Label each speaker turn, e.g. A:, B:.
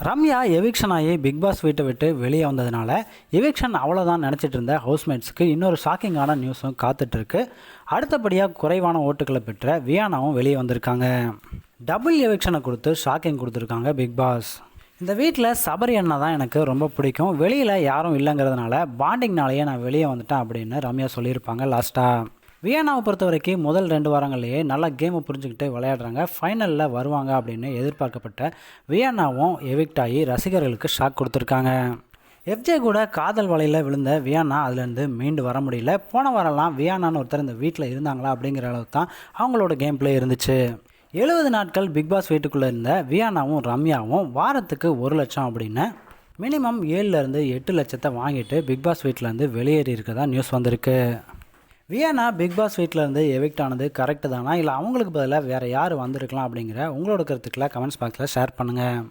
A: Ramya eviction ஆகி big pass வீட்டை விட்டு வெளியே வந்ததுனால எவிக்ஷன் அவ்வளோதான் நினச்சிட்டு இருந்த ஹவுஸ்மேட்ஸுக்கு இன்னொரு ஷாக்கிங்கான நியூஸும் காத்துட்ருக்கு. அடுத்தபடியாக குறைவான ஓட்டுகளை பெற்ற வியானாவும் வெளியே வந்திருக்காங்க. டபுள் எவிக்ஷனை கொடுத்து ஷாக்கிங் கொடுத்துருக்காங்க பிக் பாஸ். இந்த வீட்டில் சபரி அண்ணா தான் எனக்கு ரொம்ப பிடிக்கும், வெளியில் யாரும் இல்லைங்கிறதுனால பாண்டிங்னாலேயே நான் வெளியே வந்துட்டேன் அப்படின்னு ரம்யா சொல்லியிருப்பாங்க லாஸ்ட்டாக. வியானாவை பொறுத்த வரைக்கும் முதல் 2 வாரங்கள்லேயே நல்லா கேமை புரிஞ்சுக்கிட்டு விளையாடுறாங்க. ஃபைனலில் வருவாங்க அப்படின்னு எதிர்பார்க்கப்பட்ட வியானாவும் எவிக்ட் ஆகி ரசிகர்களுக்கு ஷாக் கொடுத்துருக்காங்க. எஃப்ஜே கூட காதல் வலையில் விழுந்த வியானா அதுலேருந்து மீண்டு வர முடியல. போன வாரம்லாம் வியானான்னு ஒருத்தர் இந்த வீட்டில் இருந்தாங்களா அப்படிங்கிற அளவுக்கு தான் அவங்களோட கேம் பிளே இருந்துச்சு. 70 நாட்கள் பிக் பாஸ் வீட்டுக்குள்ளே இருந்த வியானாவும் ரம்யாவும் வாரத்துக்கு 1 லட்சம் அப்படின்னு மினிமம் 7லேருந்து 8 லட்சத்தை வாங்கிட்டு பிக் பாஸ் வீட்டிலேருந்து வெளியேறி இருக்கதா நியூஸ் வந்திருக்கு. வியானா பிக் பாஸ் வீட்டிலேருந்து எவிக்ட் ஆனது கரெக்டு தானா, இல்லை அவங்களுக்கு பதிலாக வேறு யார் வந்திருக்கலாம் அப்படிங்கிற உங்களோட கருத்துக்களை கமெண்ட்ஸ் பாக்ஸில் ஷேர் பண்ணுங்கள்.